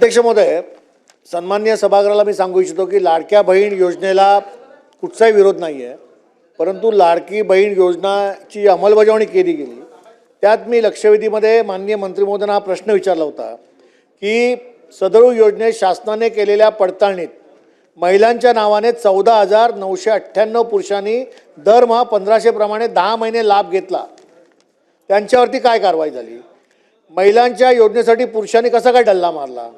अध्यक्ष महोदय, सन्माननीय सभागृहाला मी सांगू इच्छितो की लाडक्या बहीण योजनेला कुठचाही विरोध नाही आहे, परंतु लाडकी बहीण योजनाची अंमलबजावणी केली गेली त्यात मी लक्षवेधीमध्ये माननीय मंत्री महोदयांना हा प्रश्न विचारला होता की सदर योजनेत शासनाने केलेल्या पडताळणीत महिलांच्या नावाने 14,998 पुरुषांनी दरमहा 1,500 प्रमाणे 10 महिने लाभ घेतला, त्यांच्यावरती काय कारवाई झाली? महिलांच्या योजनेसाठी पुरुषांनी कसा काय डल्ला मारला?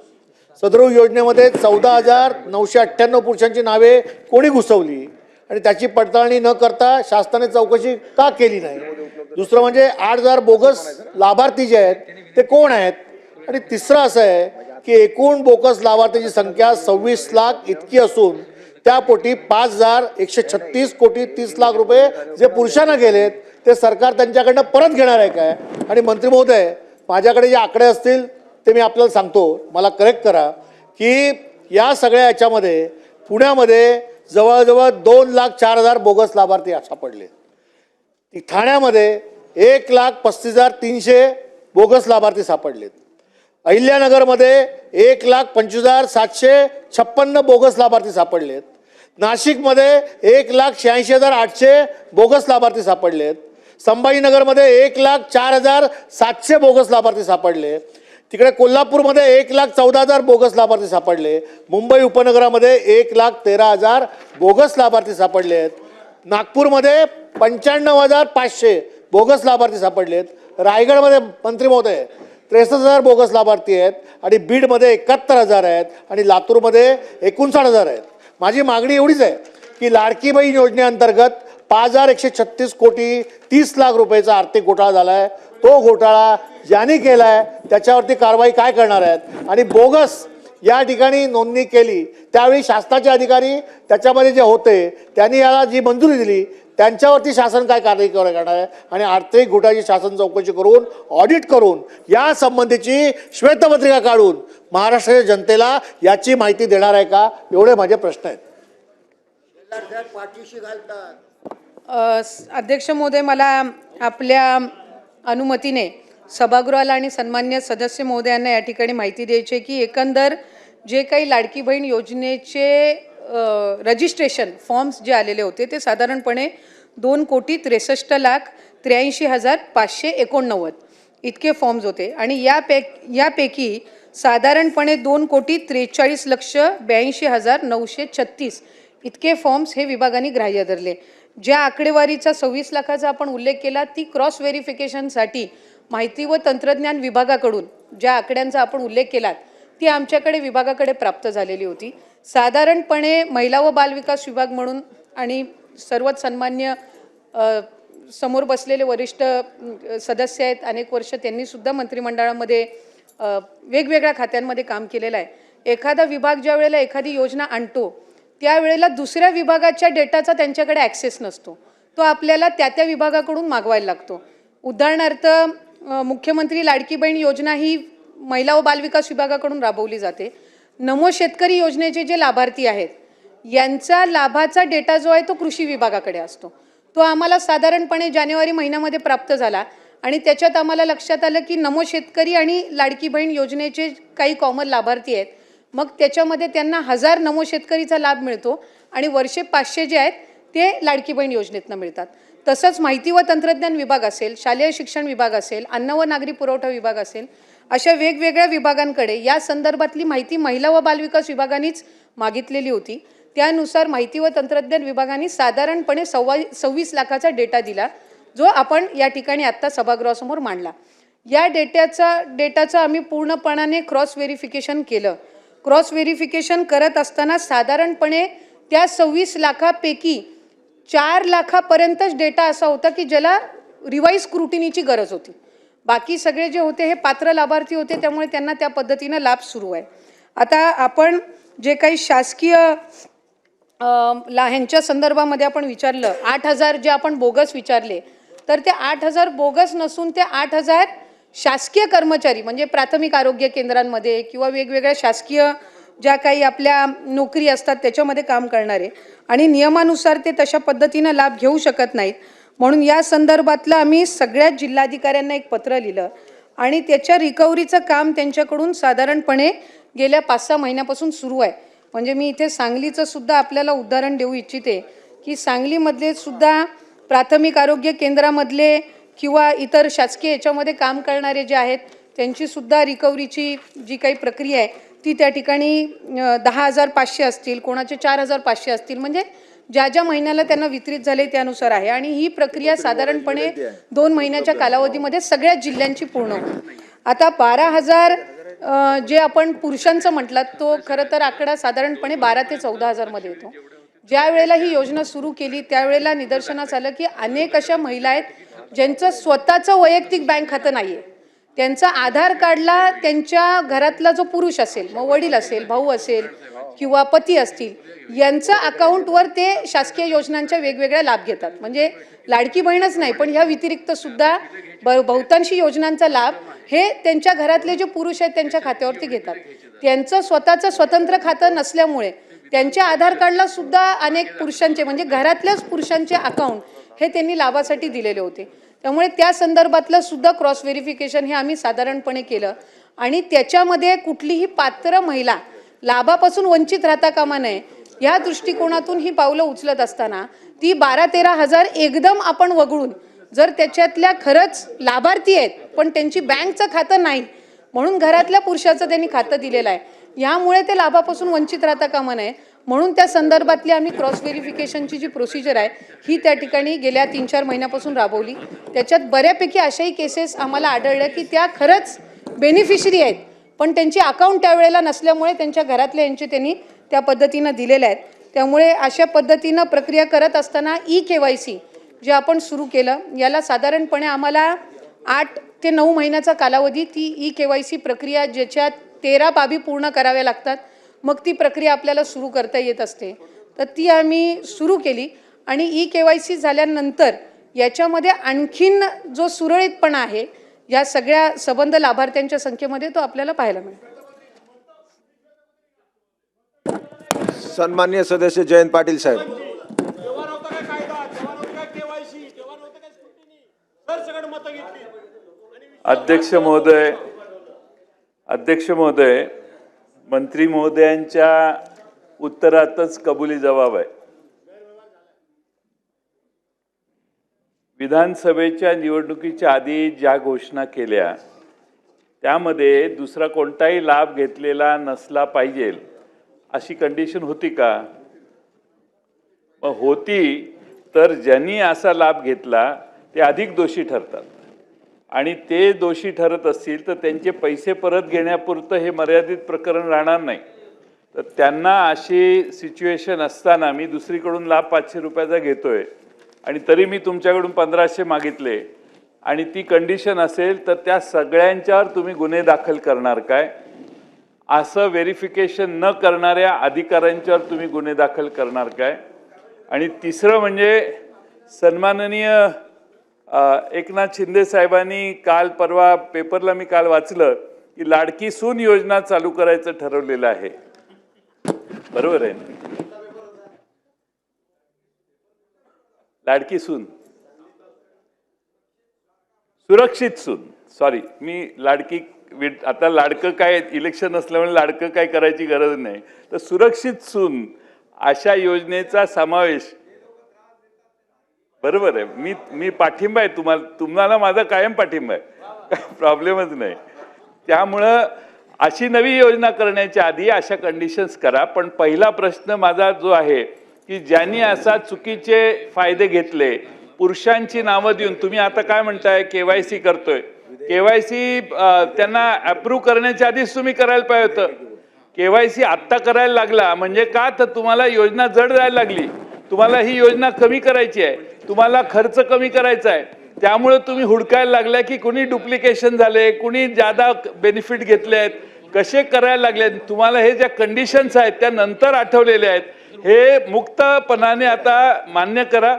सदर योजनेमध्ये 14,998 पुरुषांची नावे कोणी घुसवली आणि त्याची पडताळणी न करता शासनाने चौकशी का केली नाही? दुसरं म्हणजे 8,000 बोगस लाभार्थी जे आहेत ते कोण आहेत? आणि तिसरं असं आहे की एकूण बोगस लाभार्थीची संख्या 26 लाख इतकी असून त्यापोटी 5,136 कोटी 30 लाख रुपये जे पुरुषांना गेलेत ते सरकार त्यांच्याकडनं परत घेणार आहे काय? आणि मंत्री महोदय, माझ्याकडे जे आकडे असतील ते मी आपल्याला सांगतो, मला करेक्ट करा की या सगळ्या याच्यामध्ये पुण्यामध्ये जवळजवळ 2,04,000 बोगस लाभार्थी सापडले, ठाण्यामध्ये 1,35,300 बोगस लाभार्थी सापडलेत, अहिल्यानगरमध्ये 1,25,756 बोगस लाभार्थी सापडलेत, नाशिकमध्ये 1,86,800 बोगस लाभार्थी सापडलेत, संभाजीनगरमध्ये 1,04,700 बोगस लाभार्थी सापडले, तिकडे कोल्हापूरमध्ये 1,14,000 बोगस लाभार्थी सापडले, मुंबई उपनगरामध्ये 1,13,000 बोगस लाभार्थी सापडले आहेत, नागपूरमध्ये 95,500 बोगस लाभार्थी सापडलेत, रायगडमध्ये मंत्री महोदय 63,000 बोगस लाभार्थी आहेत आणि बीडमध्ये 71,000 आहेत आणि लातूरमध्ये 59,000 आहेत. माझी मागणी एवढीच आहे की लाडकी बहीण योजनेअंतर्गत 5,136 कोटी 30 लाख रुपयाचा आर्थिक घोटाळा झाला आहे, तो घोटाळा ज्यांनी केला आहे त्याच्यावरती कारवाई काय करणार आहेत? आणि बोगस या ठिकाणी नोंदणी केली त्यावेळी शासनाचे अधिकारी त्याच्यामध्ये जे होते त्यांनी याला जी मंजुरी दिली त्यांच्यावरती शासन काय कारवाई करणार आहे? आणि आर्थिक घोटाळ्याची शासन चौकशी करून ऑडिट करून या संबंधीची श्वेतपत्रिका काढून महाराष्ट्राच्या जनतेला याची माहिती देणार आहे का? एवढे माझे प्रश्न आहेत. अध्यक्ष महोदय, मला आपल्या अनुमतीने सभागृहाला आणि सन्मान्य सदस्य महोदयांना या ठिकाणी माहिती द्यायची आहे की एकंदर जे काही लाडकी बहीण योजनेचे रजिस्ट्रेशन फॉर्म्स जे आलेले होते ते साधारणपणे 2,63,83,589 इतके फॉर्म्स होते आणि यापैकी साधारणपणे 2,43,82,936 इतके फॉर्म्स हे विभागाने ग्राह्य धरले. ज्या आकडेवारीचा 26 लाखाचा आपण उल्लेख केला ती क्रॉस व्हेरिफिकेशनसाठी माहिती व तंत्रज्ञान विभागाकडून ज्या आकड्यांचा आपण उल्लेख केला ती आमच्याकडे विभागाकडे प्राप्त झालेली होती. साधारणपणे महिला व बालविकास विभाग म्हणून आणि सर्वच सन्मान्य समोर बसलेले वरिष्ठ सदस्य आहेत, अनेक वर्ष त्यांनी सुद्धा मंत्रिमंडळामध्ये वेगवेगळ्या खात्यांमध्ये काम केलेलं आहे. एखादा विभाग ज्या वेळेला एखादी योजना आणतो त्यावेळेला दुसऱ्या विभागाच्या डेटाचा त्यांच्याकडे ॲक्सेस नसतो, तो आपल्याला त्या विभागाकडून मागवायला लागतो. उदाहरणार्थ मुख्यमंत्री लाडकी बहीण योजना ही महिला व बालविकास विभागाकडून राबवली जाते. नमो शेतकरी योजनेचे जे लाभार्थी आहेत यांचा लाभाचा डेटा जो आहे तो कृषी विभागाकडे असतो. तो आम्हाला साधारणपणे जानेवारी महिन्यामध्ये प्राप्त झाला आणि त्याच्यात आम्हाला लक्षात आलं की नमो शेतकरी आणि लाडकी बहीण योजनेचे काही कॉमन लाभार्थी आहेत. मग त्याच्यामध्ये त्यांना 1,000 नमो शेतकरीचा लाभ मिळतो आणि वर्षे 500 जे आहेत ते लाडकी बहीण योजनेतनं मिळतात. तसंच माहिती व तंत्रज्ञान विभाग असेल, शालेय शिक्षण विभाग असेल, अन्न व नागरी पुरवठा विभाग असेल, अशा वेगवेगळ्या विभागांकडे या संदर्भातली माहिती महिला व बालविकास विभागानेच मागितलेली होती. त्यानुसार माहिती व तंत्रज्ञान विभागाने साधारणपणे 26 लाखाचा डेटा दिला जो आपण या ठिकाणी आत्ता सभागृहासमोर मांडला. या डेटाचं आम्ही पूर्णपणाने क्रॉस व्हेरिफिकेशन केलं. क्रॉस व्हेरिफिकेशन करत असताना साधारणपणे त्या 26 लाखापैकी 4 लाखापर्यंतच डेटा असा होता की ज्याला रिवाईज स्क्रुटिनीची गरज होती. बाकी सगळे जे होते हे पात्र लाभार्थी होते, त्यामुळे त्यांना त्या पद्धतीनं लाभ सुरू आहे. आता आपण जे काही शासकीय ह्यांच्या संदर्भामध्ये आपण विचारलं 8,000 जे आपण बोगस विचारले तर ते 8,000 बोगस नसून ते 8,000 शासकीय कर्मचारी म्हणजे प्राथमिक आरोग्य केंद्रांमध्ये किंवा वेगवेगळ्या शासकीय ज्या काही आपल्या नोकरी असतात त्याच्यामध्ये काम करणारे आणि नियमानुसार ते तशा पद्धतीनं लाभ घेऊ शकत नाहीत. म्हणून या संदर्भातलं आम्ही सगळ्याच जिल्हाधिकाऱ्यांना एक पत्र लिहिलं आणि त्याच्या रिकव्हरीचं काम त्यांच्याकडून साधारणपणे गेल्या 5-6 महिन्यापासून सुरू आहे. म्हणजे मी इथे सांगलीचं सुद्धा आपल्याला उदाहरण देऊ इच्छिते की सांगलीमधले सुद्धा प्राथमिक आरोग्य केंद्रामधले किंवा इतर शासकीय याच्यामध्ये काम करणारे जे आहेत त्यांची सुद्धा रिकव्हरीची जी काही प्रक्रिया आहे ती त्या ठिकाणी 10,500 असतील, कोणाचे 4,500 असतील, म्हणजे ज्या ज्या महिन्याला त्यांना वितरित झाले त्यानुसार आहे. आणि ही प्रक्रिया साधारणपणे 2 महिन्याच्या कालावधीमध्ये सगळ्या जिल्ह्यांची पूर्ण होईल. आता 12,000 जे आपण पुरुषांचं म्हटलं तो खरं तर आकडा साधारणपणे 12 ते 14,000 मध्ये येतो. ज्या वेळेला ही योजना सुरू केली त्यावेळेला निदर्शनास आलं की अनेक अशा महिला आहेत ज्यांचं स्वतःचं वैयक्तिक बँक खातं नाही आहे. त्यांचा आधार कार्डला त्यांच्या घरातला जो पुरुष असेल, मग वडील असेल, भाऊ असेल किंवा पती असतील, यांच्या अकाउंटवर ते शासकीय योजनांच्या वेगवेगळ्या लाभ घेतात. म्हणजे लाडकी बहीणच नाही पण ह्या व्यतिरिक्त सुद्धा बहुतांशी योजनांचा लाभ हे त्यांच्या घरातले जे पुरुष आहेत त्यांच्या खात्यावरती घेतात. त्यांचं स्वतःचं स्वतंत्र खातं नसल्यामुळे त्यांच्या आधार कार्डला सुद्धा अनेक पुरुषांचे म्हणजे घरातल्याच पुरुषांचे अकाउंट हे त्यांनी लाभासाठी दिलेले होते. त्यामुळे त्या संदर्भातलं सुद्धा क्रॉस व्हेरिफिकेशन हे आम्ही साधारणपणे केलं आणि त्याच्यामध्ये कुठलीही पात्र महिला लाभापासून वंचित राहता कामा नये या दृष्टिकोनातून ही पावलं उचलत असताना ती 12-13 हजार एकदम आपण वगळून जर त्याच्यातल्या खरंच लाभार्थी आहेत पण त्यांची बँकचं खातं नाही म्हणून घरातल्या पुरुषाचं त्यांनी खातं दिलेलं आहे, यामुळे ते लाभापासून वंचित राहता कामा नये म्हणून त्या संदर्भातली आम्ही क्रॉस व्हेरिफिकेशनची जी प्रोसिजर आहे ही त्या ठिकाणी गेल्या 3-4 महिन्यापासून राबवली. त्याच्यात बऱ्यापैकी अशाही केसेस आम्हाला आढळल्या की त्या खरंच बेनिफिशरी आहेत पण त्यांची अकाउंट त्यावेळेला नसल्यामुळे त्यांच्या घरातल्या यांचे त्यांनी त्या पद्धतीनं दिलेल्या आहेत. त्यामुळे अशा पद्धतीनं प्रक्रिया करत असताना KYC जे आपण सुरू केलं याला साधारणपणे आम्हाला 8 ते 9 महिन्याचा कालावधी ती KYC प्रक्रिया ज्याच्यात 13 बाबी पूर्ण कराव्या लागतात मग ती प्रक्रिया आपल्याला सुरू करता येत असते. तर ती आम्ही सुरू केली आणि KYC झाल्यानंतर याच्यामध्ये आणखीन जो सुरळीतपणा आहे या सगळ्या सबंध लाभार्थ्यांच्या संख्येमध्ये तो आपल्याला पाहायला मिळतो. सन्माननीय सदस्य जयंत पाटील साहेब. अध्यक्ष महोदय, मंत्री महोदयांच्या उत्तरातच कबुली जबाब आहे. विधानसभेच्या निवडणुकीच्या आधी ज्या घोषणा केल्या त्यामध्ये दुसरा कोणताही लाभ घेतलेला नसला पाहिजे अशी कंडिशन होती का? मग होती तर ज्यांनी असा लाभ घेतला ते अधिक दोषी ठरतात आणि ते दोषी ठरत असतील तर त्यांचे पैसे परत घेण्यापुरतं हे मर्यादित प्रकरण राहणार नाही. तर त्यांना अशी सिच्युएशन असताना मी दुसरीकडून लाभ 500 रुपयाचा घेतोय आणि तरी मी तुमच्याकडून 1500 मागितले आणि ती कंडिशन असेल तर त्या सगळ्यांच्यावर तुम्ही गुन्हे दाखल करणार काय? असं व्हेरिफिकेशन न करणाऱ्या अधिकाऱ्यांच्यावर तुम्ही गुन्हे दाखल करणार काय? आणि तिसरं म्हणजे सन्माननीय एकनाथ शिंदे साहेबांनी काल परवा पेपरला मी काल वाचलं की लाडकी सून योजना चालू करायचं ठरवलेलं आहे. बरोबर आहे ना? लाडकी सून, सुरक्षित सून, सॉरी मी लाडकी आता लाडकं काय इलेक्शन असल्यामुळे लाडकं काय करायची गरज नाही. तर सुरक्षित सून अशा योजनेचा समावेश. बरोबर आहे, मी पाठिंबा आहे तुम्हाला माझा कायम पाठिंबा आहे, प्रॉब्लेमच नाही. त्यामुळं अशी नवी योजना करण्याच्या आधी अशा कंडिशन्स करा. पण पहिला प्रश्न माझा जो आहे की ज्यांनी असा चुकीचे फायदे घेतले, पुरुषांची नावं देऊन तुम्ही आता काय म्हणताय KYC करतोय, KYC त्यांना अप्रूव्ह करण्याच्या आधीच तुम्ही करायला पाहिजे होतं. KYC आत्ता करायला लागला म्हणजे का? तर तुम्हाला योजना जड जायला लागली, तुम्हाला ही योजना कमी करायची आहे, तुम्हाला खर्च कमी करायचा आहे, त्यामुळे तुम्ही हुडकायला लागल्या की कुणी डुप्लिकेशन झाले, कुणी जादा बेनिफिट घेतले आहेत, कसे करायला लागले. तुम्हाला हे ज्या कंडिशन्स आहेत त्या नंतर आठवलेल्या आहेत, हे मुक्तपणाने आता मान्य करा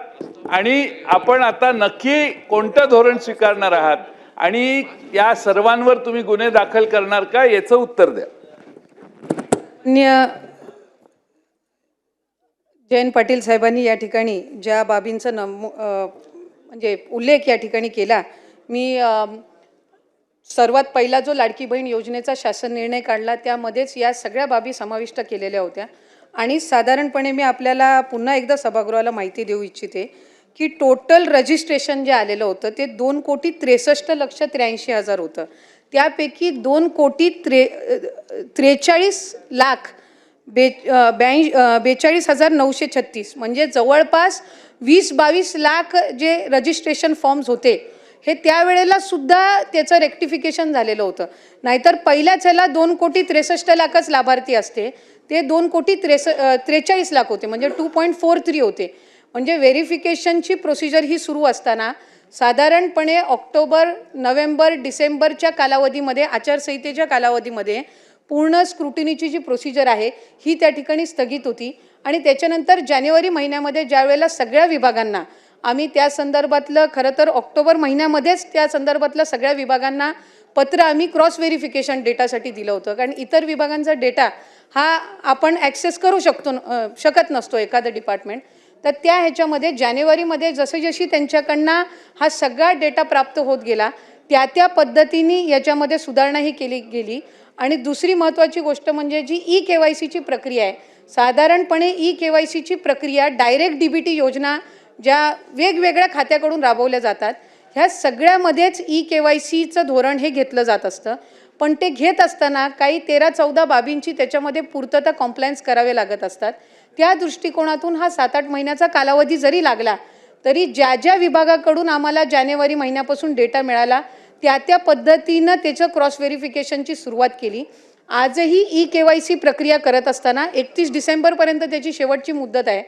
आणि आपण आता नक्की कोणतं धोरण स्वीकारणार आहात आणि या सर्वांवर तुम्ही गुन्हे दाखल करणार का याचं उत्तर द्या. जयंत पाटील साहेबांनी या ठिकाणी ज्या बाबींचा म्हणजे उल्लेख या ठिकाणी केला, मी सर्वात पहिला जो लाडकी बहीण योजनेचा शासन निर्णय काढला त्यामध्येच या सगळ्या बाबी समाविष्ट केलेल्या होत्या. आणि साधारणपणे मी आपल्याला पुन्हा एकदा सभागृहाला माहिती देऊ इच्छिते की टोटल रजिस्ट्रेशन जे आलेलं होतं ते 2,63,83,000 होतं. त्यापैकी 2,43,42,936 म्हणजे जवळपास 20-22 लाख जे रजिस्ट्रेशन फॉर्म्स होते हे त्यावेळेला सुद्धा त्याचं रेक्टिफिकेशन झालेलं होतं. नाहीतर पहिल्याच ह्याला 2,63,00,000च लाभार्थी असते, ते 2,43,00,000 होते, म्हणजे 2.43 होते. म्हणजे व्हेरिफिकेशनची प्रोसिजर ही सुरू असताना साधारणपणे ऑक्टोबर, नोव्हेंबर, डिसेंबरच्या कालावधीमध्ये, आचारसंहितेच्या कालावधीमध्ये पूर्ण स्क्रुटिनीची जी प्रोसिजर आहे ही त्या ठिकाणी स्थगित होती. आणि त्याच्यानंतर जानेवारी महिन्यामध्ये ज्या वेळेला सगळ्या विभागांना आम्ही त्या संदर्भातलं, खरं तर ऑक्टोबर महिन्यामध्येच त्या संदर्भातलं सगळ्या विभागांना पत्र आम्ही क्रॉस व्हेरिफिकेशन डेटासाठी दिलं होतं. कारण इतर विभागांचा डेटा हा आपण ॲक्सेस करू शकत नसतो एखादं डिपार्टमेंट. तर त्या ह्याच्यामध्ये जानेवारीमध्ये जशी त्यांच्याकडनं हा सगळा डेटा प्राप्त होत गेला त्या पद्धतीने याच्यामध्ये सुधारणाही केली गेली. आणि दुसरी महत्त्वाची गोष्ट म्हणजे जी KYCची प्रक्रिया आहे, साधारणपणे KYCची प्रक्रिया डायरेक्ट DBT योजना ज्या वेगवेगळ्या खात्याकडून राबवल्या जातात ह्या सगळ्यामध्येच KYCचं धोरण हे घेतलं जात असतं. पण ते घेत असताना काही 13-14 बाबींची त्याच्यामध्ये पूर्तता कॉम्प्लायन्स करावे लागत असतात. त्या दृष्टिकोनातून हा 7-8 महिन्याचा कालावधी जरी लागला तरी ज्या विभागाकडून आम्हाला जानेवारी महिन्यापासून डेटा मिळाला त्या पद्धतीनं त्याचं क्रॉस व्हेरिफिकेशनची सुरुवात केली. आजही KYC प्रक्रिया करत असताना 31 डिसेंबरपर्यंत त्याची शेवटची मुदत आहे.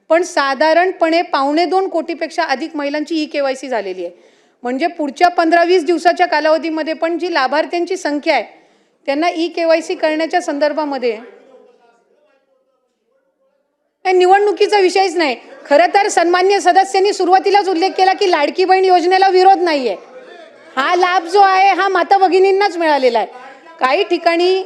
पण साधारणपणे 2.25 कोटीपेक्षा अधिक महिलांची KYC झालेली आहे. म्हणजे पुढच्या 15-20 दिवसाच्या कालावधीमध्ये पण जी लाभार्थ्यांची संख्या आहे त्यांना KYC करण्याच्या संदर्भामध्ये निवडणुकीचा विषयच नाही. खरं तर सन्मान्य सदस्यांनी सुरुवातीलाच उल्लेख केला की लाडकी बहीण योजनेला विरोध नाही आहे. हा लाभ जो आहे हा माता भगिनींनाच मिळालेला आहे. काही ठिकाणी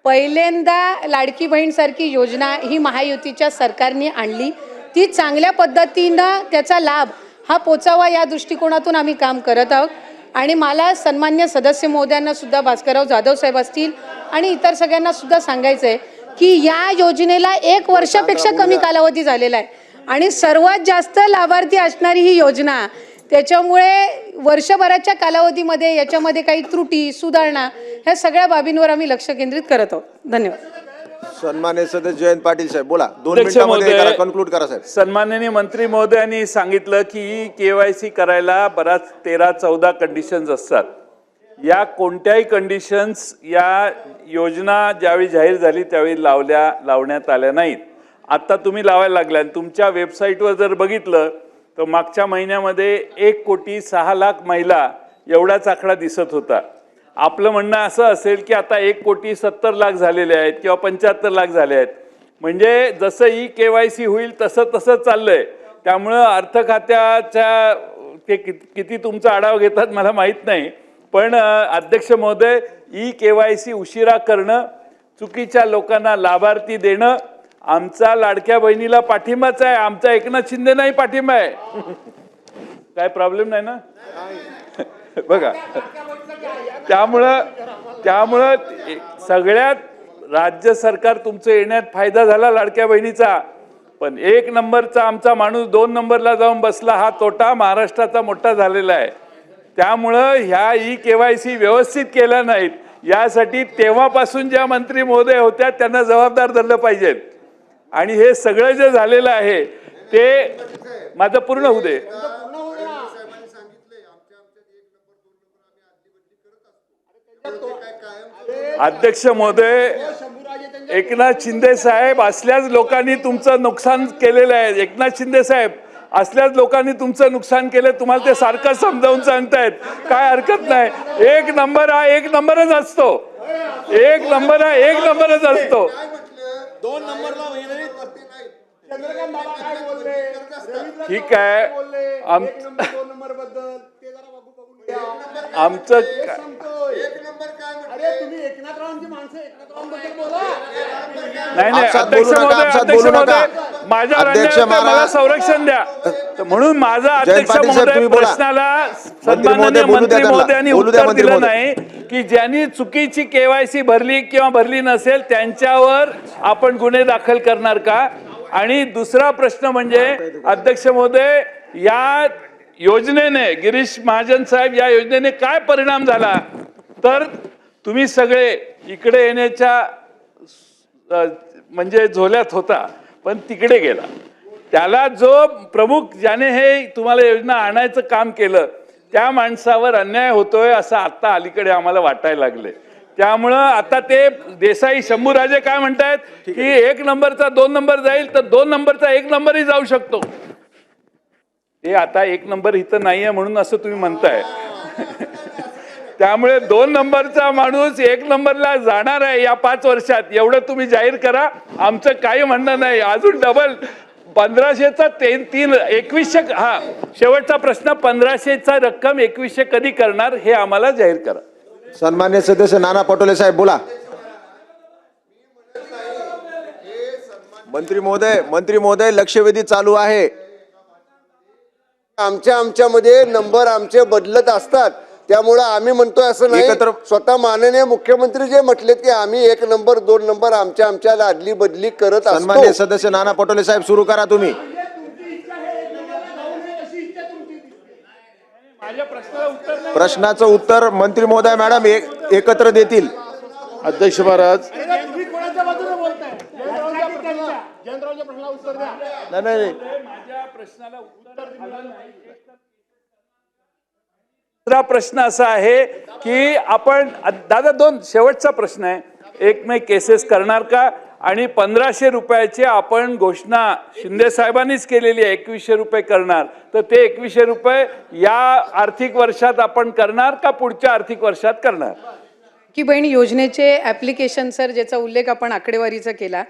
पहिल्यांदा लाडकी बहीणसारखी योजना ही महायुतीच्या सरकारने आणली, ती चांगल्या पद्धतीनं त्याचा लाभ हा पोचावा या दृष्टिकोनातून आम्ही काम करत आहोत. आणि मला सन्मान्य सदस्य महोदयांना सुद्धा, भास्करराव जाधव साहेब असतील आणि इतर सगळ्यांना सुद्धा सांगायचं आहे की या योजनेला 1 वर्षापेक्षा कमी कालावधी झालेला आहे आणि सर्वात जास्त लाभार्थी असणारी ही योजना, त्याच्यामुळे वर्षभराच्या कालावधीमध्ये याच्यामध्ये काही त्रुटी, सुधारणा ह्या सगळ्या बाबींवर आम्ही लक्ष केंद्रित करत आहोत. धन्यवाद. सन्मान्य सदस्य जयंत पाटील साहेब बोला, 2 मिनिटांमध्ये कन्क्लूड करा साहेब. सन्माननीय मंत्री महोदयांनी सांगितलं की KYC करायला बराच 13-14 कंडिशन्स असतात. या कोणत्याही कंडिशन्स या योजना ज्यावेळी जाहीर झाली त्यावेळी लावण्यात आल्या नाहीत. आता तुम्ही लावायला लागल्या. तुमच्या वेबसाईटवर जर बघितलं तर मागच्या महिन्यामध्ये 1,06,00,000 महिला एवढाच आकडा दिसत होता. आपलं म्हणणं असं असेल की आता 1,70,00,000 झालेले आहेत किंवा 75,00,000 झाले आहेत. म्हणजे जसं KYC होईल तसं चाललंय. त्यामुळं अर्थ खात्याच्या ते किती तुमचा आढावा घेतात मला माहीत नाही. पण अध्यक्ष महोदय, KYC उशिरा करणं, चुकीच्या लोकांना लाभार्थी देणं आमचा लाडक्या बहिणीला पाठिंबाच आहे. आमचा एकनाथ शिंदे नाही पाठिंबा आहे. काय प्रॉब्लेम नाही ना? बघा, त्यामुळं सगळ्यात राज्य सरकार तुमचं येण्यात फायदा झाला लाडक्या बहिणीचा. पण 1 नंबरचा आमचा माणूस 2 नंबरला जाऊन बसला, हा तोटा महाराष्ट्राचा मोठा झालेला आहे. त्यामुळं ह्या KYC व्यवस्थित केल्या नाहीत यासाठी तेव्हापासून ज्या मंत्री महोदय होत्या त्यांना जबाबदार धरलं पाहिजे. आणि हे सगळं जे झालेलं आहे ते माझं पूर्ण होऊ दे. अध्यक्ष महोदय, एकनाथ शिंदे साहेब असल्याच लोकांनी तुमचं नुकसान केलेलं आहे. एकनाथ शिंदे साहेब असल्याच लोकांनी तुमचं नुकसान केलं. तुम्हाला ते सारखं समजावून सांगतायत, काय हरकत नाही. 1 नंबर हा 1 नंबरच असतो. 1 नंबर हा 1 नंबरच असतो. 2 नंबरला चंद्रकांत बाबा काय बोलले, ठीक आहे. 1 नंबर 2 नंबर बद्दल ते जरा बघून घ्या. आमचं अरे तुम्ही एकनाथरावांची माणसं एकनाथरावांबद्दल बोला. नाही आपसात अध्यक्ष बोलू नका, महोदय, आपसात अध्यक्ष बोलू नका. महोदय, माझ्यावर अध्यक्ष अन्याय होतोय, मला महाराज- संरक्षण द्या. तर म्हणून माझा अध्यक्ष पाटील साहेब, महोदय तुम्ही बोला. प्रश्नाला मंत्री महोदय सन्माननीय बोलू द्या मंत्री त्यांना. महोदयांनी बोलू द्या उत्तर मंत्री दिलं महोदय. नाही की ज्यांनी चुकीची केवायसी भरली किंवा भरली नसेल त्यांच्यावर आपण गुन्हे दाखल करणार का. आणि दुसरा प्रश्न म्हणजे अध्यक्ष महोदय, या योजनेने गिरीश महाजन साहेब या योजनेने काय परिणाम झाला तर तुम्ही सगळे इकडे येण्याच्या म्हणजे झोल्यात होता पण तिकडे गेला. त्याला जो प्रमुख ज्याने हे तुम्हाला योजना आणायचं काम केलं त्या माणसावर अन्याय होतोय असं आता अलीकडे आम्हाला वाटायला लागले. त्यामुळं आता ते देसाई शंभूराजे काय म्हणतायत की 1 नंबरचा 2 नंबर जाईल तर 2 नंबरचा 1 नंबरही जाऊ शकतो. ते आता 1 नंबर इथं नाहीये म्हणून असं तुम्ही म्हणताय. त्यामुळे 2 नंबरचा माणूस 1 नंबरला जाणार आहे या 5 वर्षात एवढं तुम्ही जाहीर करा. आमचं काही म्हणणं नाही. अजून डबल 1500चा 2100 हा शेवटचा प्रश्न 1500चा रक्कम 2100 कधी करणार हे आम्हाला जाहीर करा. सन्मान्य सदस्य नाना पटोले साहेब बोला. मंत्री महोदय लक्षवेधी चालू आहे. आमच्यामध्ये नंबर आमचे बदलत असतात त्यामुळे आम्ही म्हणतोय असं नाही. स्वतः माननीय मुख्यमंत्री जे म्हटलेत की आम्ही 1 नंबर 2 नंबर आमच्या अदली बदली करत सन्मान्य असतो. सदस्य नाना पटोले साहेब सुरू करा तुम्ही. प्रश्नाचं उत्तर मंत्री महोदय मॅडम एकत्र देतील. अध्यक्ष महाराज, तुम्ही कोणाच्या बाजूने बोलताय? जयंतरावच्या प्रश्नाला उत्तर द्या. नाही माझ्या प्रश्नाला उत्तर दिलं नाही. दुसरा प्रश्न असा आहे की आपण दादा शेवटचा प्रश्न आहे. एक मे केसेस करणार का आणि 1500 रुपयाची आपण घोषणा शिंदे साहेबांनीच केलेली आहे 2100 रुपये करणार तर ते 2100 रुपये या आर्थिक वर्षात आपण करणार का पुढच्या आर्थिक वर्षात करणार. की बहीण योजनेचे ॲप्लिकेशन सर ज्याचा उल्लेख आपण आकडेवारीचा केला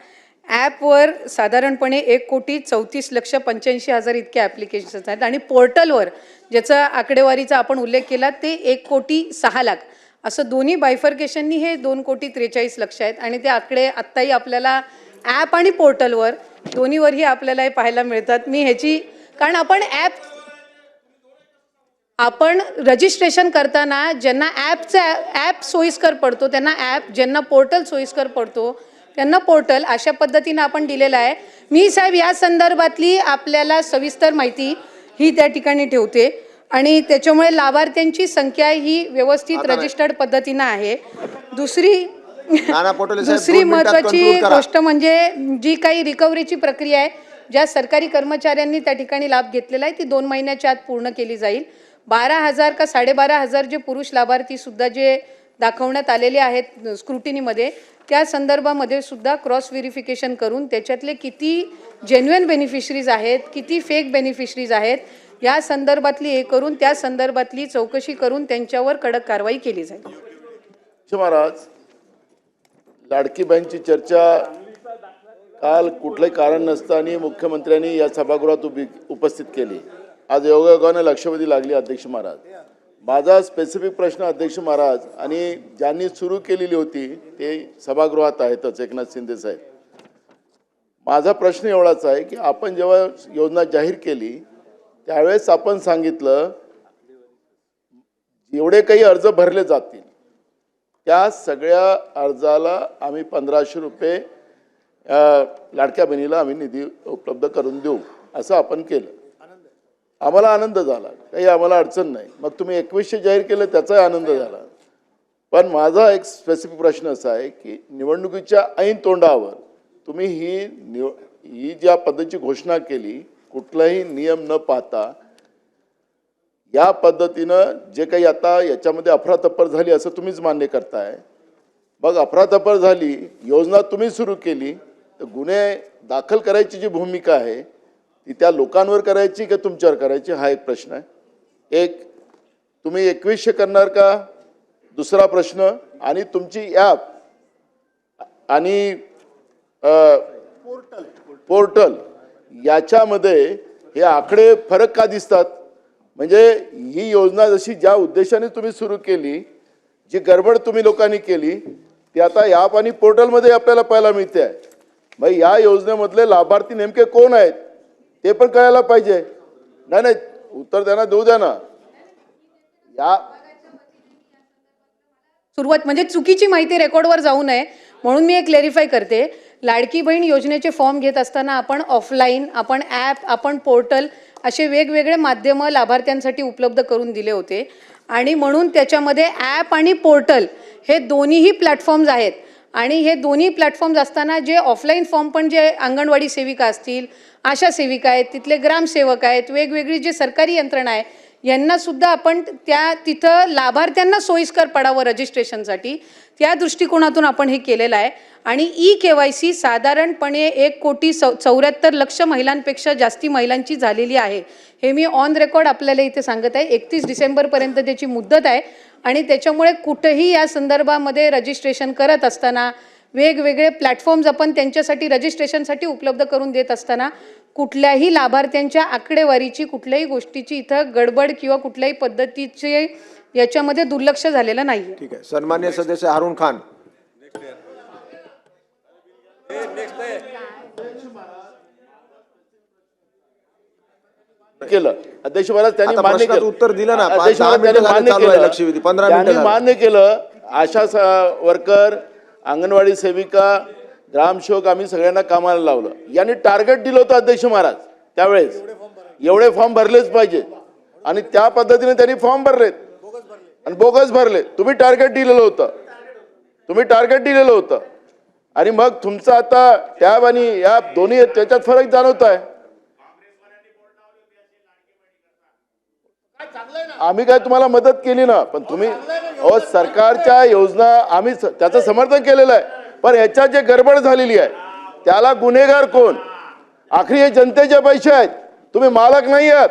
ॲपवर साधारणपणे 1,34,85,000 इतके ॲप्लिकेशन्स आहेत आणि पोर्टलवर ज्याचा आकडेवारीचा आपण उल्लेख केला ते 1,06,00,000 असं दोन्ही बायफर्केशननी हे 2,43,00,000 आहेत आणि ते आकडे आत्ताही आपल्याला ॲप आणि पोर्टलवर दोन्हीवरही आपल्याला हे पाहायला मिळतात. मी ह्याची कारण आपण रजिस्ट्रेशन करताना ज्यांना ॲप सोयीस्कर पडतो त्यांना ॲप, ज्यांना पोर्टल सोयीस्कर पडतो त्यांना पोर्टल अशा पद्धतीनं आपण दिलेलं आहे. मी साहेब या संदर्भातली आपल्याला सविस्तर माहिती ही त्या ठिकाणी ठेवते आणि त्याच्यामुळे लाभार्थ्यांची संख्या ही व्यवस्थित रजिस्टर्ड पद्धतीनं आहे. दुसरी महत्त्वाची गोष्ट म्हणजे जी काही रिकव्हरीची प्रक्रिया आहे ज्या सरकारी कर्मचाऱ्यांनी त्या ठिकाणी लाभ घेतलेला आहे ती 2 महिन्याच्या आत पूर्ण केली जाईल. 12,000 का 12,500 जे पुरुष लाभार्थी सुद्धा जे दाखवण्यात आलेले आहेत स्क्रुटिनीमध्ये त्या संदर्भामध्ये सुद्धा क्रॉस व्हेरिफिकेशन करून त्याच्यातले किती जेन्युइन बेनिफिशरीज आहेत किती फेक बेनिफिशरीज आहेत या संदर्भातली हे करून त्या संदर्भातली चौकशी करून त्यांच्यावर कडक कारवाई केली जाईल. महाराज, लाडकी बहीणची चर्चा काल कुठलंही कारण नसताना मुख्यमंत्र्यांनी या सभागृहात उपस्थित केली. आज योगायोगाने लक्षवेधी लागली. अध्यक्ष महाराज, माझा स्पेसिफिक प्रश्न अध्यक्ष महाराज आणि ज्यांनी सुरू केलेली होती ते सभागृहात आहेतच एकनाथ शिंदे साहेब. माझा प्रश्न एवढाच आहे की आपण जेव्हा योजना जाहीर केली त्यावेळेस आपण सांगितलं जेवढे काही अर्ज भरले जातील त्या सगळ्या अर्जाला आम्ही 1500 रुपये लाडक्या बहिणीला आम्ही निधी उपलब्ध करून देऊ असं आपण केलं. आम्हाला आनंद झाला, काही आम्हाला अडचण नाही. मग तुम्ही 2100 जाहीर केलं त्याचाही आनंद झाला. पण माझा एक स्पेसिफिक प्रश्न असा आहे की निवडणुकीच्या ऐन तोंडावर तुम्ही ही ज्या पद्धतीची घोषणा केली कुठलाही नियम न पाहता या पद्धतीनं जे काही आता याच्यामध्ये अफरातफर झाली असं तुम्हीच मान्य करताय. मग अफरातफर झाली, योजना तुम्ही सुरू केली तर गुन्हे दाखल करायची जी भूमिका आहे ती त्या लोकांवर करायची का तुमच्यावर करायची हा एक प्रश्न आहे. एक तुम्ही 2100 करणार का दुसरा प्रश्न. आणि तुमची ॲप आणि पोर्टल याच्यामध्ये हे आकडे फरक का दिसतात. म्हणजे ही योजना जशी ज्या उद्देशाने तुम्ही सुरू केली जी गडबड तुम्ही लोकांनी केली ती आता ॲप आणि पोर्टलमध्ये आपल्याला पाहायला मिळते आहे. भाई या योजनेमधले लाभार्थी नेमके कोण आहेत ते पण कळायला पाहिजे. नाही नाही, उत्तर द्या ना, देऊ द्या ना. या सुरुवात म्हणजे चुकीची माहिती रेकॉर्डवर जाऊ नये म्हणून मी एक क्लेरिफाय करते. लाडकी बहीण योजनेचे फॉर्म घेत असताना आपण ऑफलाईन, आपण ॲप, आपण पोर्टल असे वेगवेगळे माध्यमं लाभार्थ्यांसाठी उपलब्ध करून दिले होते आणि म्हणून त्याच्यामध्ये ॲप आणि पोर्टल हे दोन्हीही प्लॅटफॉर्म्स आहेत. आणि हे दोन्ही प्लॅटफॉर्म्स असताना जे ऑफलाईन फॉर्म पण जे अंगणवाडी सेविका असतील, आशा सेविका आहेत, तिथले ग्रामसेवक आहेत, वेगवेगळी जे सरकारी यंत्रणा आहे यांना सुद्धा आपण तिथं लाभार्थ्यांना सोयीस्कर पडावं रजिस्ट्रेशनसाठी त्या दृष्टिकोनातून आपण हे केलेलं आहे. आणि KYC साधारणपणे 1,74,00,000 महिलांपेक्षा जास्ती महिलांची झालेली आहे. हे मी ऑन रेकॉर्ड आपल्याला इथे सांगत आहे. 31 डिसेंबरपर्यंत त्याची मुदत आहे आणि त्याच्यामुळे कुठेही या संदर्भामध्ये रजिस्ट्रेशन करत असताना वेगवेगळे प्लॅटफॉर्म्स आपण त्यांच्यासाठी रजिस्ट्रेशनसाठी उपलब्ध करून देत असताना कुठल्याही लाभार्थ्यांच्या आकडेवारीची कुठल्याही गोष्टीची इथं गडबड किंवा कुठल्याही पद्धतीचे याच्यामध्ये दुर्लक्ष झालेलं नाही. ठीक आहे. सन्मान्य सदस्य हारून खान. केलं अध्यक्ष महाराज त्यांनी आता मान्य प्रश्नाचं केलं. उत्तर दिलं ना. अध्यक्ष 10 महाराज मिनिटं त्यांनी झाले, मान्य चालू आहे केलं. लक्षवेधी. 15 त्यांनी मिनिटं झाली. मान्य केलं. आशा वर्कर, अंगणवाडी सेविका, ग्रामसेवक आम्ही सगळ्यांना कामाला लावलं. यांनी टार्गेट दिलं होतं अध्यक्ष महाराज त्यावेळेस, एवढे फॉर्म भरलेच पाहिजे आणि त्या पद्धतीने त्यांनी फॉर्म भरलेत आणि बोगस भरले. तुम्ही टार्गेट दिलेलं होतं आणि मग तुमचं आता टॅब आणि या दोन्ही त्याच्यात फरक जाणवत आहे. आम्ही काय तुम्हाला मदत केली ना, पण तुम्ही सरकारच्या योजना आम्ही त्याचं समर्थन केलेलं आहे. पण याच्यात जे गडबड झालेली आहे त्याला गुन्हेगार कोण? आखरी हे जनतेचे पैसे आहेत. तुम्ही मालक नाही आहात.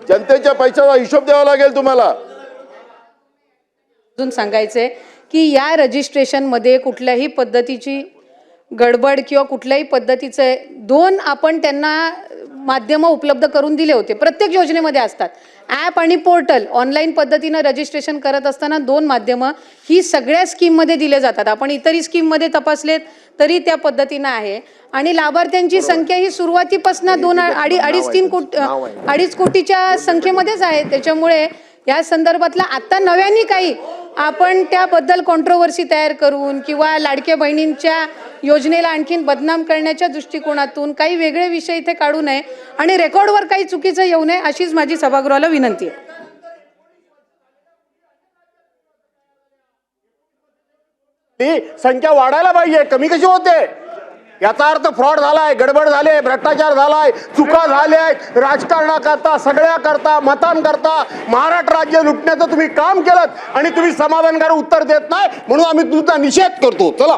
जनतेच्या पैशाचा हिशोब द्यावा लागेल तुम्हाला. अजून सांगायचंय की या रजिस्ट्रेशनमध्ये कुठल्याही पद्धतीची गडबड किंवा कुठल्याही पद्धतीचे 2 आपण त्यांना माध्यमं उपलब्ध करून दिले होते. प्रत्येक योजनेमध्ये असतात ॲप आणि पोर्टल. ऑनलाईन पद्धतीनं रजिस्ट्रेशन करत असताना 2 माध्यमं ही सगळ्या स्कीममध्ये दिले जातात. आपण इतरही स्कीममध्ये तपासलेत तरी त्या पद्धतीनं आहे. आणि लाभार्थ्यांची संख्या ही सुरुवातीपासून 2-2.5-3 कोटीच्या संख्येमध्येच आहे. त्याच्यामुळे या संदर्भातला आता नव्याने काही आपण त्याबद्दल कॉन्ट्रोवर्सी तयार करून किंवा लाडक्या बहिणींच्या योजनेला आणखीन बदनाम करण्याच्या दृष्टिकोनातून काही वेगळे विषय इथे काढू नये आणि रेकॉर्डवर काही चुकीचं येऊ नये अशीच माझी सभागृहाला विनंती आहे. ती संख्या वाढायला पाहिजे, कमी कशी होते? याचा अर्थ फ्रॉड झालाय, गडबड झाले, भ्रष्टाचार झालाय, चुका झाल्या, राजकारणाकरता, सगळ्याकरता, मतांकरता महाराष्ट्र राज्य लुटण्याचं तुम्ही काम केलं आणि तुम्ही समाधानकारक उत्तर देत नाही म्हणून आम्ही तुमचा निषेध करतो. चला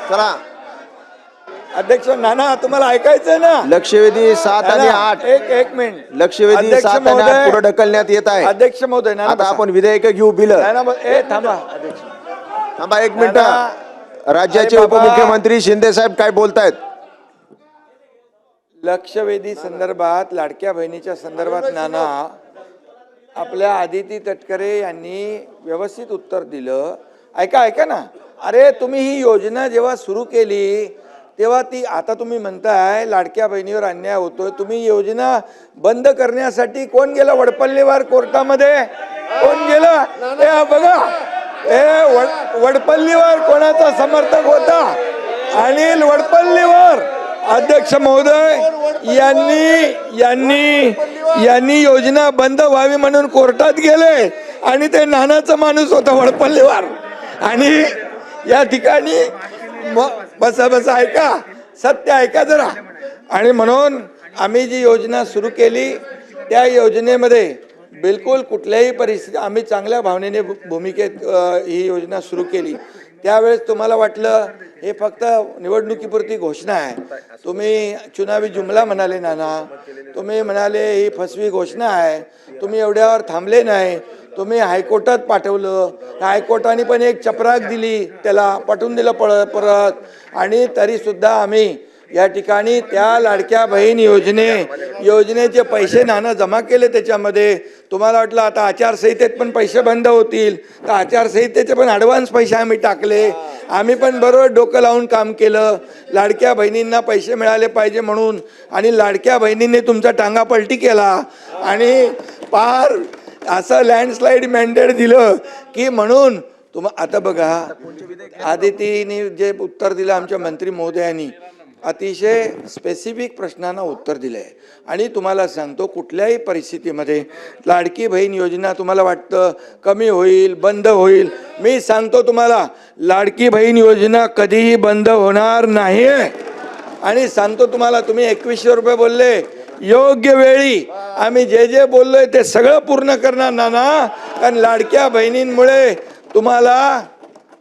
चला. अध्यक्ष नाना तुम्हाला ऐकायचंय ना? लक्षवेधी 7 आणि 8. एक मिनिट. लक्षवेधी 7 आणि 8 पुढे ढकलण्यात येत आहे. अध्यक्ष महोदय आता आपण विधेयक घेऊ. बिल थांबा अध्यक्ष. थांबा 1 मिनिट. राज्याचे अरे बाबा. उपमुख्यमंत्री शिंदे साहेब काय बोलतायत? लक्षवेधी संदर्भात, लाडक्या बहिणीच्या संदर्भात नाना आपल्या आदिती तटकरे यांनी व्यवस्थित उत्तर दिलं. ऐका ना. अरे तुम्ही ही योजना जेव्हा सुरू केली तेव्हा ती, आता तुम्ही म्हणताय लाडक्या बहिणीवर अन्याय होतोय, तुम्ही योजना बंद करण्यासाठी कोण गेलं वडपल्लीवर कोर्टामध्ये? कोण गेलं? बघा वडपल्लीवर कोणाचा समर्थक होता? अनिल वडपल्लीवर. अध्यक्ष महोदय यांनी योजना बंद व्हावी म्हणून कोर्टात गेले आणि ते नानाचा माणूस होता वडपल्लीवर. आणि या ठिकाणी बसा ऐका, सत्य ऐका जरा. आणि म्हणून आम्ही जी योजना सुरू केली त्या योजनेमध्ये बिलकुल कुठल्याही परिस्थिती आम्ही चांगल्या भावनेने भूमिकेत ही योजना सुरू केली. त्यावेळेस तुम्हाला वाटलं हे फक्त निवडणुकीपुरती घोषणा आहे. तुम्ही चुनावी जुमला म्हणाले नाना, तुम्ही म्हणाले ही फसवी घोषणा आहे. तुम्ही एवढ्यावर थांबले नाही, तुम्ही हायकोर्टात पाठवलं. हायकोर्टाने पण एक चपराक दिली, त्याला पाठवून दिलं परत. आणि तरीसुद्धा आम्ही या ठिकाणी त्या लाडक्या बहीण योजनेचे पैसे नाना जमा केले त्याच्यामध्ये. तुम्हाला वाटलं आता आचारसंहितेत पण पैसे बंद होतील, तर आचारसंहितेचे पण ॲडव्हान्स पैसे आम्ही टाकले. आम्ही पण बरोबर डोकं लावून काम केलं, लाडक्या बहिणींना पैसे मिळाले पाहिजे म्हणून. आणि लाडक्या बहिणींनी तुमचा टांगा पलटी केला आणि पार असं लँडस्लाईड मॅन्डेट दिलं की म्हणून आता बघा, आदितीने जे उत्तर दिलं आमच्या मंत्री महोदयांनी, अतिशय स्पेसिफिक प्रश्नांना उत्तर दिलं आहे. आणि तुम्हाला सांगतो, कुठल्याही परिस्थितीमध्ये लाडकी बहीण योजना तुम्हाला वाटतं कमी होईल, बंद होईल, मी सांगतो तुम्हाला, लाडकी बहीण योजना कधीही बंद होणार नाही. आणि सांगतो तुम्हाला, तुम्ही 2100 रुपये बोलले, योग्य वेळी आम्ही जे जे बोललोय ते सगळं पूर्ण करणार ना. कारण लाडक्या बहिणींमुळे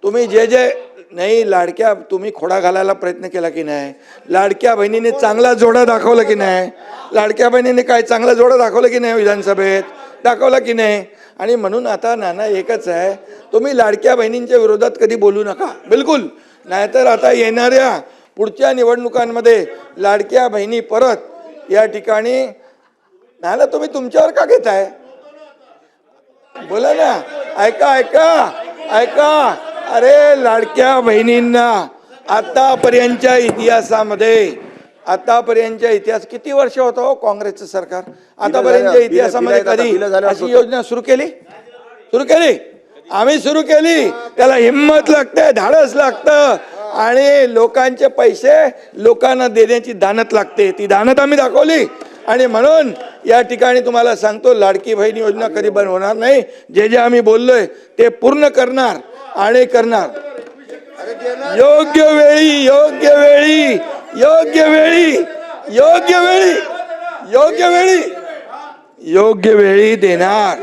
तुम्ही जे जे नाही, लाडक्या तुम्ही खोडा घालायला प्रयत्न केला की नाही, लाडक्या बहिणीने चांगला जोडा दाखवला की नाही, लाडक्या बहिणीने काय चांगला जोडा दाखवला की नाही, विधानसभेत दाखवला की नाही. आणि म्हणून आता नाना एकच आहे, तुम्ही लाडक्या बहिणींच्या विरोधात कधी बोलू नका, बिलकुल. नाहीतर आता येणाऱ्या पुढच्या निवडणुकांमध्ये लाडक्या बहिणी परत या ठिकाणी नाना तुम्ही तुमच्यावर का घेताय, बोला ना. ऐका ऐका ऐका, अरे लाडक्या बहिणींना आतापर्यंतच्या इतिहास किती वर्ष होतं हो काँग्रेसचं सरकार? आतापर्यंतच्या इतिहासामध्ये कधी अशी योजना सुरू केली? आम्ही सुरू केली. त्याला हिंमत लागते, धाडस लागतं आणि लोकांचे पैसे लोकांना देण्याची दानत लागते. ती दानत आम्ही दाखवली. आणि म्हणून या ठिकाणी तुम्हाला सांगतो, लाडकी बहीण योजना कधी बंद होणार नाही. जे जे आम्ही बोललोय ते पूर्ण करणार आणि करणार. योग्य वेळी योग्य वेळी योग्य वेळी योग्य वेळी योग्य वेळी योग्य वेळी देणार.